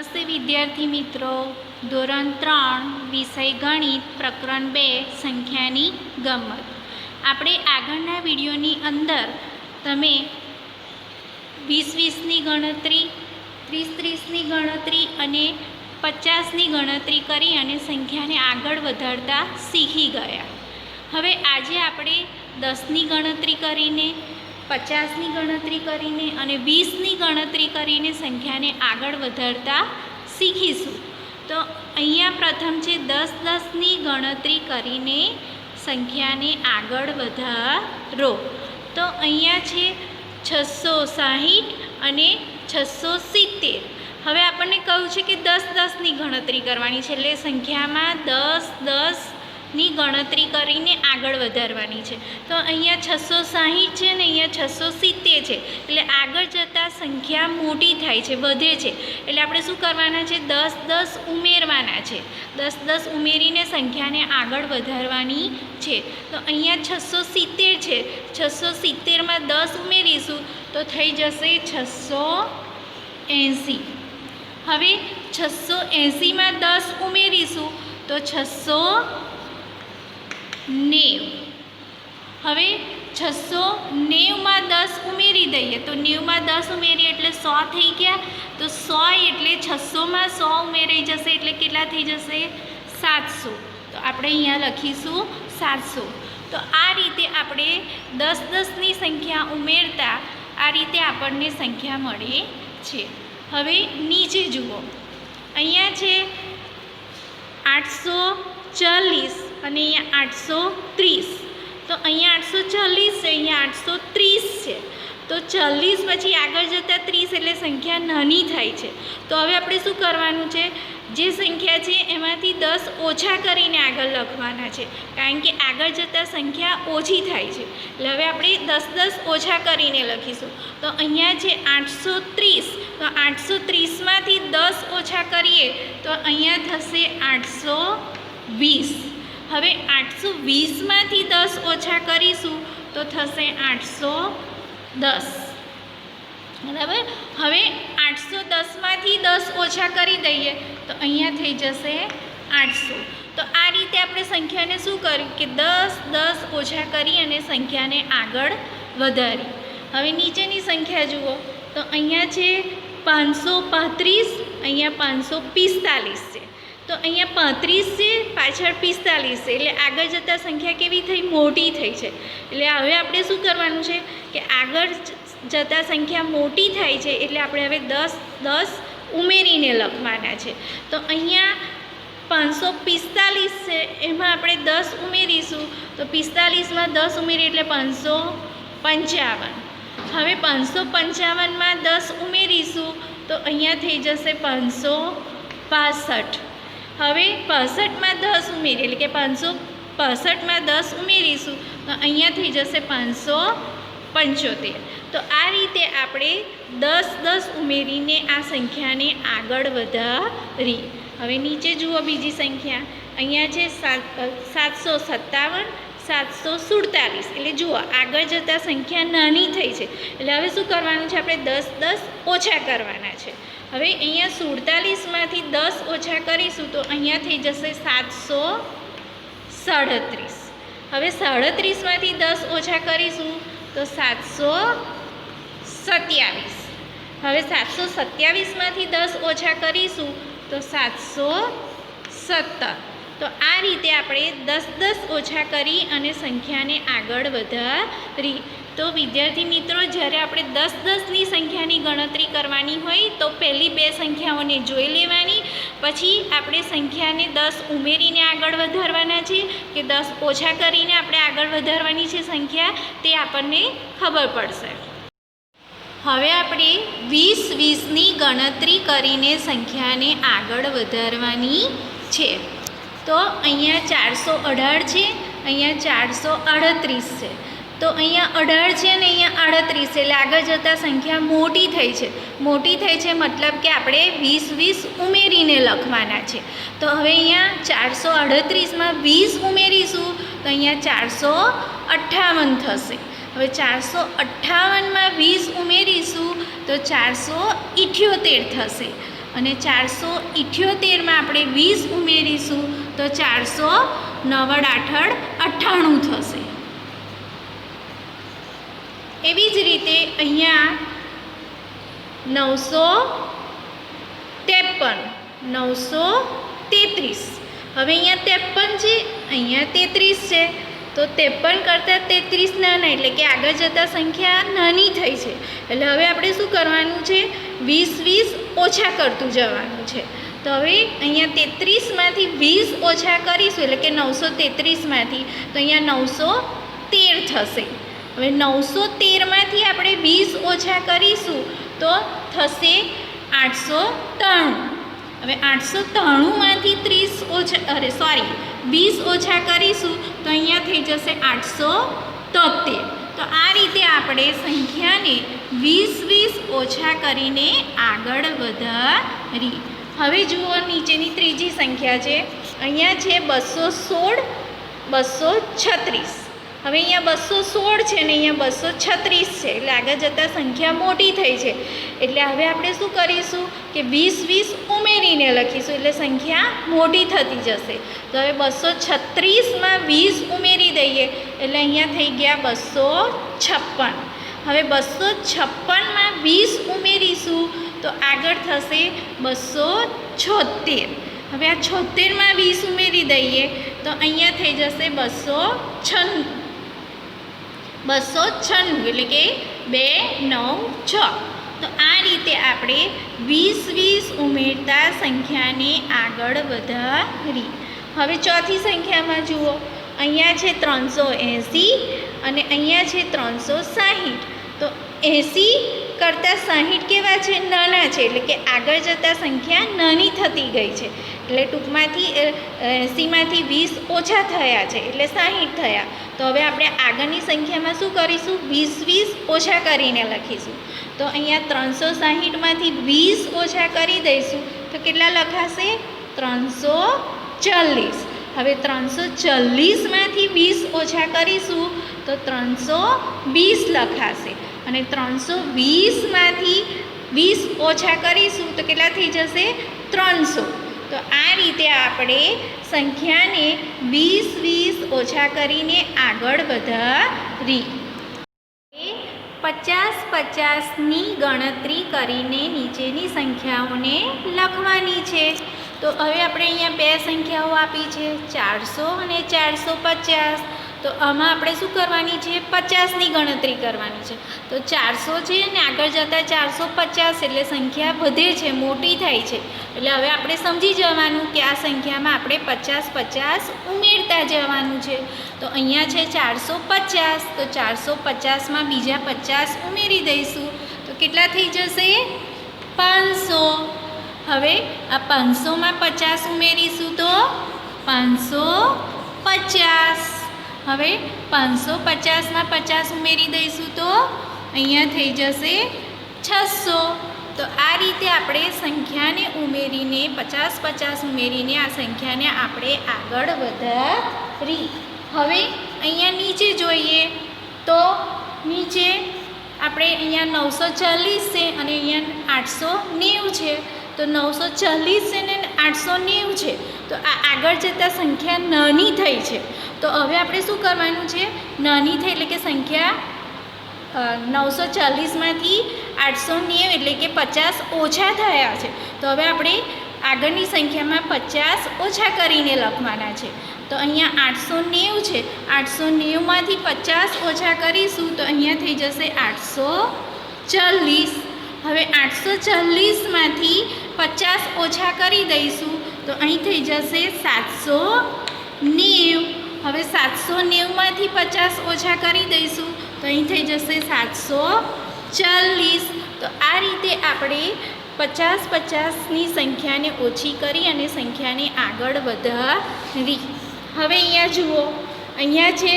નમસ્તે વિદ્યાર્થી મિત્રો, ધોરણ 3 વિષય ગણિત પ્રકરણ 2 સંખ્યાની ગમ્મત. આપણે આગળના વિડીયોની અંદર તમે 20-20ની ગણતરી, 30-30ની ગણતરી અને 50ની ગણતરી કરી અને સંખ્યાને આગળ વધારતા શીખી ગયા. હવે આજે આપણે 10ની ગણતરી કરીને, 50ની ગણતરી કરીને અને 20ની ગણતરી કરીને સંખ્યાને આગળ વધારતા શીખીશું. તો અહીંયા પ્રથમ છે 10-10ની ગણતરી કરીને સંખ્યાને આગળ વધારો. તો અહીંયા છે 660 અને 670. હવે આપણને કહ્યું છે કે 10-10ની ગણતરી કરવાની છે, એટલે સંખ્યામાં 10-10ની ગણતરી કરીને આગળ વધારવાની છે. તો અહીંયા 660 છે ને અહીંયા 670 છે, એટલે આગળ જતાં સંખ્યા મોટી થાય છે, વધે છે. એટલે આપણે શું કરવાના છે? 10-10 ઉમેરવાના છે. 10-10 ઉમેરીને સંખ્યાને આગળ વધારવાની છે. તો અહીંયા 670 છે, 670માં 10 ઉમેરીશું તો થઈ જશે 680. હવે 680માં 10 ઉમેરીશું તો 690. હવે 690માં 10 ઉમેરી દઈએ તો 90માં 10 ઉમેરીએ એટલે 100 થઈ ગયા. તો 100 એટલે 600માં 100 ઉમેરાઈ જશે એટલે કેટલા થઈ જશે? 700. તો આપણે અહીંયા લખીશું 700. તો આ રીતે આપણે 10-10ની સંખ્યા ઉમેરતા આ રીતે આપણને સંખ્યા મળે છે. હવે નીચે જુઓ, અહીંયા છે 840 અને અહીંયા 830. તો અહીંયા 840 છે, અહીંયા 830 છે. તો 40 પછી આગળ જતાં 30 એટલે સંખ્યા નાની થાય છે. તો હવે આપણે શું કરવાનું છે? જે સંખ્યા છે એમાંથી 10 ઓછા કરીને આગળ લખવાના છે, કારણ કે આગળ જતાં સંખ્યા ઓછી થાય છે. એટલે હવે આપણે 10-10 ઓછા કરીને લખીશું. તો અહીંયા છે 830. તો 830માંથી 10 ઓછા કરીએ તો અહીંયા થશે 820. હવે 820માંથી 10 ઓછા કરીશું તો થશે 810. બરાબર. હવે 810માંથી 10 ઓછા કરી દઈએ તો અહીંયા થઈ જશે 800. તો આ રીતે આપણે સંખ્યાને શું કર્યું કે 10-10 ઓછા કરી અને સંખ્યાને આગળ વધારી. હવે નીચેની સંખ્યા જુઓ, તો અહીંયા છે 535, અહીંયા 545 છે. તો અહીંયા 35 છે, પાછળ 45 છે, એટલે આગળ જતાં સંખ્યા કેવી થઈ? મોટી થઈ છે. એટલે હવે આપણે શું કરવાનું છે કે આગળ જતાં સંખ્યા મોટી થાય છે એટલે આપણે હવે 10-10 ઉમેરીને લખવાના છે. તો અહીંયા 545 છે, એમાં આપણે 10 ઉમેરીશું તો 45માં 10 ઉમેરીએ એટલે 555. હવે 555માં 10 ઉમેરીશું તો અહીંયા થઈ જશે 565. હવે 65માં 10 ઉમેરીએ એટલે કે 565માં 10 ઉમેરીશું તો અહીંયા થઈ જશે 575. તો આ રીતે આપણે 10-10 ઉમેરીને આ સંખ્યાને આગળ વધારી. હવે નીચે જુઓ બીજી સંખ્યા, અહીંયા છે 757, 747. એટલે જુઓ આગળ જતાં સંખ્યા નાની થઈ છે, એટલે હવે શું કરવાનું છે? આપણે 10-10 ઓછા કરવાના છે. હવે અહીંયા 47માંથી 10 ઓછા કરીશું તો અહીંયા થઈ જશે 737. હવે 37માંથી 10 ઓછા કરીશું તો 727. હવે 727માંથી 10 ઓછા કરીશું તો 717. તો આ રીતે આપણે 10-10 ઓછા કરી અને સંખ્યાને આગળ વધારી. તો વિદ્યાર્થી મિત્રો, જ્યારે આપણે 10-10ની સંખ્યાની ગણતરી કરવાની હોય તો પહેલી બે સંખ્યાઓને જોઈ લેવાની, પછી આપણે સંખ્યાને 10 ઉમેરીને આગળ વધારવાના છે કે 10 ઓછા કરીને આપણે આગળ વધારવાની છે સંખ્યા, તે આપણને ખબર પડશે. હવે આપણે 20-20ની ગણતરી કરીને સંખ્યાને આગળ વધારવાની છે. તો અહીંયા 418 છે, અહીંયા 438 છે. તો અહીંયા 18 છે અને અહીંયા 38 છે, એટલે આગળ જતાં સંખ્યા મોટી થઈ છે. મોટી થઈ છે મતલબ કે આપણે 20-20 ઉમેરીને લખવાના છે. તો હવે અહીંયા 438માં 20 ઉમેરીશું તો અહીંયા 458 થશે. હવે 458માં 20 ઉમેરીશું તો 478 થશે. અને 478માં આપણે 20 ઉમેરીશું તો 400 9 8 98 થશે. એવી જ રીતે અહીંયા 953 933. હવે અહીંયા 53 છે, અહીંયા 33 છે, તો 53 કરતાં 33 નાના, એટલે કે આગળ જતાં સંખ્યા નાની થઈ છે. એટલે હવે આપણે શું કરવાનું છે? 20 ઓછા કરતું જવાનું છે. તો હવે અહીંયા 33માંથી 20 ઓછા કરીશું, એટલે કે 933માંથી, તો અહીંયા 913 થશે. હવે 913માંથી આપણે 20 ઓછા કરીશું તો થશે 893. હવે 893માંથી 20 ઓછા કરીશું તો અહીંયા થઈ જશે 873. તો આ રીતે આપણે સંખ્યાને 20 ઓછા કરીને આગળ વધારી. હવે જુઓ, નીચેની ત્રીજી સંખ્યા છે. અહીંયા છે 216 236. હવે અહીંયા 216 છે ને અહીંયા 236 છે, એટલે આગળ જતાં સંખ્યા મોટી થઈ છે. એટલે હવે આપણે શું કરીશું કે 20 ઉમેરીને લખીશું, એટલે સંખ્યા મોટી થતી જશે. તો હવે 236માં 20 ઉમેરી દઈએ, એટલે અહીંયા થઈ ગયા 256. હવે 256માં 20 ઉમેરીશું તો આગળ થશે 276. હવે આ 76માં 20 ઉમેરી દઈએ તો અહીંયા થઈ જશે 296. 296 એટલે કે 296. તો આ રીતે આપણે 20 ઉમેરતા સંખ્યાને આગળ વધારી. હવે ચોથી સંખ્યામાં જુઓ, અહીંયા છે 380 અને અહીંયા છે 360. તો 80 કરતાં 60 કેવા છે? નાના છે, એટલે કે આગળ જતાં સંખ્યા નાની થતી ગઈ છે. એટલે ટૂંકમાંથી 80માંથી 20 ઓછા થયા છે, એટલે 60 થયા. તો હવે આપણે આગળની સંખ્યામાં શું કરીશું? 20 ઓછા કરીને લખીશું. તો અહીંયા 360માંથી 20 ઓછા કરી દઈશું તો કેટલા લખાશે? 340. હવે 340માંથી 20 ઓછા કરીશું તો 320 લખાશે. અને 320માંથી 20 ઓછા કરીશું તો કેટલા થઈ જશે? 300. તો આ રીતે આપણે સંખ્યાને 20 ઓછા કરીને આગળ વધારી. 50-50ની ગણતરી કરીને નીચેની સંખ્યાઓને લખવાની છે. તો હવે આપણે અહીંયા બે સંખ્યાઓ આપી છે, 400 અને 450. તો આમાં આપણે શું કરવાની છે? 50ની ગણતરી કરવાની છે. તો 400 છે અને આગળ જતાં 450, એટલે સંખ્યા વધે છે, મોટી થાય છે. એટલે હવે આપણે સમજી જવાનું કે આ સંખ્યામાં આપણે 50-50 ઉમેરતા જવાનું છે. તો અહીંયા છે 450, તો 450માં બીજા 50 ઉમેરી દઈશું તો કેટલા થઈ જશે? 500. હવે આ 500માં 50 ઉમેરીશું તો 550. હવે 550માં 50 ઉમેરી દઈશું તો અહીંયા થઈ જશે 600. તો આ રીતે આપણે સંખ્યાને ઉમેરીને 50-50 ઉમેરીને આ સંખ્યાને આપણે આગળ વધારી. હવે અહીંયા નીચે જોઈએ તો નીચે આપણે અહીંયા 940 છે અને અહીંયા 890 છે. તો 940 છે ને 890 છે. તો આ આગળ જતાં સંખ્યા નાની થઈ છે. તો હવે આપણે શું કરવાનું છે? નાની થઈ એટલે કે સંખ્યા 940માંથી 890 એટલે કે 50 ઓછા થયા છે. તો હવે આપણે આગળની સંખ્યામાં 50 ઓછા કરીને લખવાના છે. તો અહીંયા 890 છે, 890માંથી 50 ઓછા કરીશું તો અહીંયા થઈ જશે 840. હવે 840માંથી 50 ઓછા કરી દઈશું તો અહીં થઈ જશે 790. હવે 790માંથી 50 ઓછા કરી દઈશું તો અહીં થઈ જશે 740. તો આ રીતે આપણે 50-50ની સંખ્યાને ઓછી કરી અને સંખ્યાને આગળ વધારી. હવે અહીંયા જુઓ, અહીંયા છે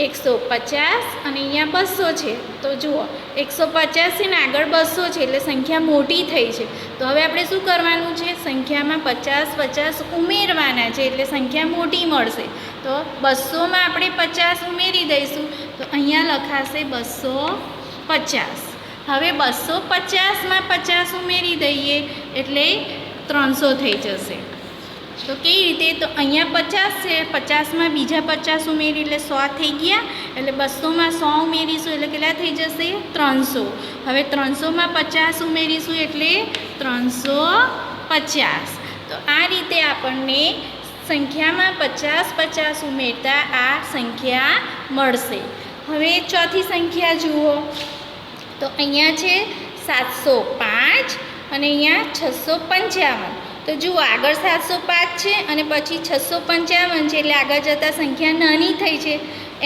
150 અને અહીંયા 200 છે. તો જુઓ 150 છે ને આગળ 200 છે એટલે સંખ્યા મોટી થઈ છે. તો હવે આપણે શું કરવાનું છે? સંખ્યામાં 50-50 ઉમેરવાના છે એટલે સંખ્યા મોટી મળશે. તો 200માં આપણે 50 ઉમેરી દઈશું તો અહીંયા લખાશે 250. હવે 250માં 50 ઉમેરી દઈએ એટલે 300 થઈ જશે. તો કેવી રીતે? તો અહીંયા 50 છે, 50માં બીજા 50 ઉમેરી એટલે 100 થઈ ગયા, એટલે 200માં 100 ઉમેરીશું એટલે કેટલા થઈ જશે? 300. હવે 300માં 50 ઉમેરીશું એટલે 350. તો આ રીતે આપણને સંખ્યામાં 50 ઉમેરતા આ સંખ્યા મળશે. હવે ચોથી સંખ્યા જુઓ, તો અહીંયા છે 705 અને અહીંયા 655. તો જુઓ, આગળ 705 છે અને પછી 655 છે, એટલે આગળ જતાં સંખ્યા નાની થઈ છે.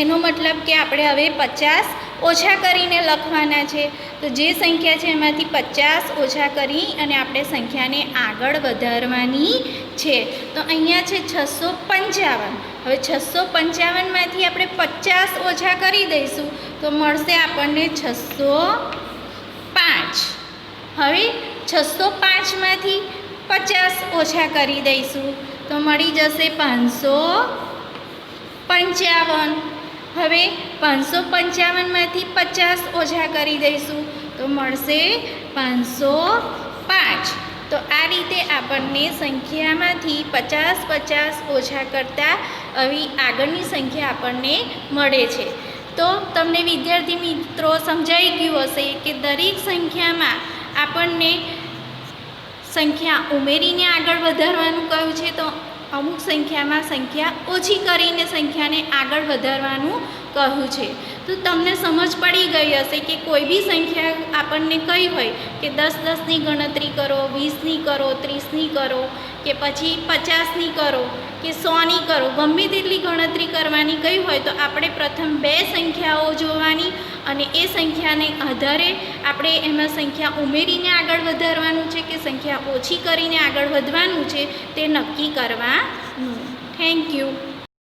એનો મતલબ કે આપણે હવે 50 ઓછા કરીને લખવાના છે. તો જે સંખ્યા છે એમાંથી 50 ઓછા કરી અને આપણે સંખ્યાને આગળ વધારવાની છે. તો અહીંયા છે 655. હવે 655માંથી આપણે 50 ઓછા કરી દઈશું તો મળશે આપણને 605. હવે 605માંથી 50 ઓછા કરી દઈશું તો મળી જશે 555. હવે 555માંથી 50 ઓછા કરી દઈશું તો મળશે 505. તો આ રીતે આપણને સંખ્યામાંથી 50 ઓછા કરતાં આવી આગળની સંખ્યા આપણને મળે છે. તો તમને વિદ્યાર્થી મિત્રો સમજાઈ ગયું હશે કે દરેક સંખ્યામાં આપણને સંખ્યા ઉમેરીને આગળ વધારવાનું કહ્યું છે, તો અમુક સંખ્યામાં સંખ્યા ઓછી કરીને સંખ્યાને આગળ વધારવાનું કહ્યું છે. તો તમને સમજ પડી ગઈ હશે કે કોઈ બી સંખ્યા આપણને કહી હોય કે 10-10ની ગણતરી કરો, 20ની કરો, 30ની કરો કે પછી 50ની કરો કે 100ની કરો, ગમે તેટલી ગણતરી કરવાની કહી હોય તો આપણે પ્રથમ 2 સંખ્યાઓ જોવાની અને એ સંખ્યાને આધારે આપણે એમાં સંખ્યા ઉમેરીને આગળ વધારવાનું છે કે સંખ્યા ઓછી કરીને આગળ વધવાનું છે તે નક્કી કરવાનું. Thank you.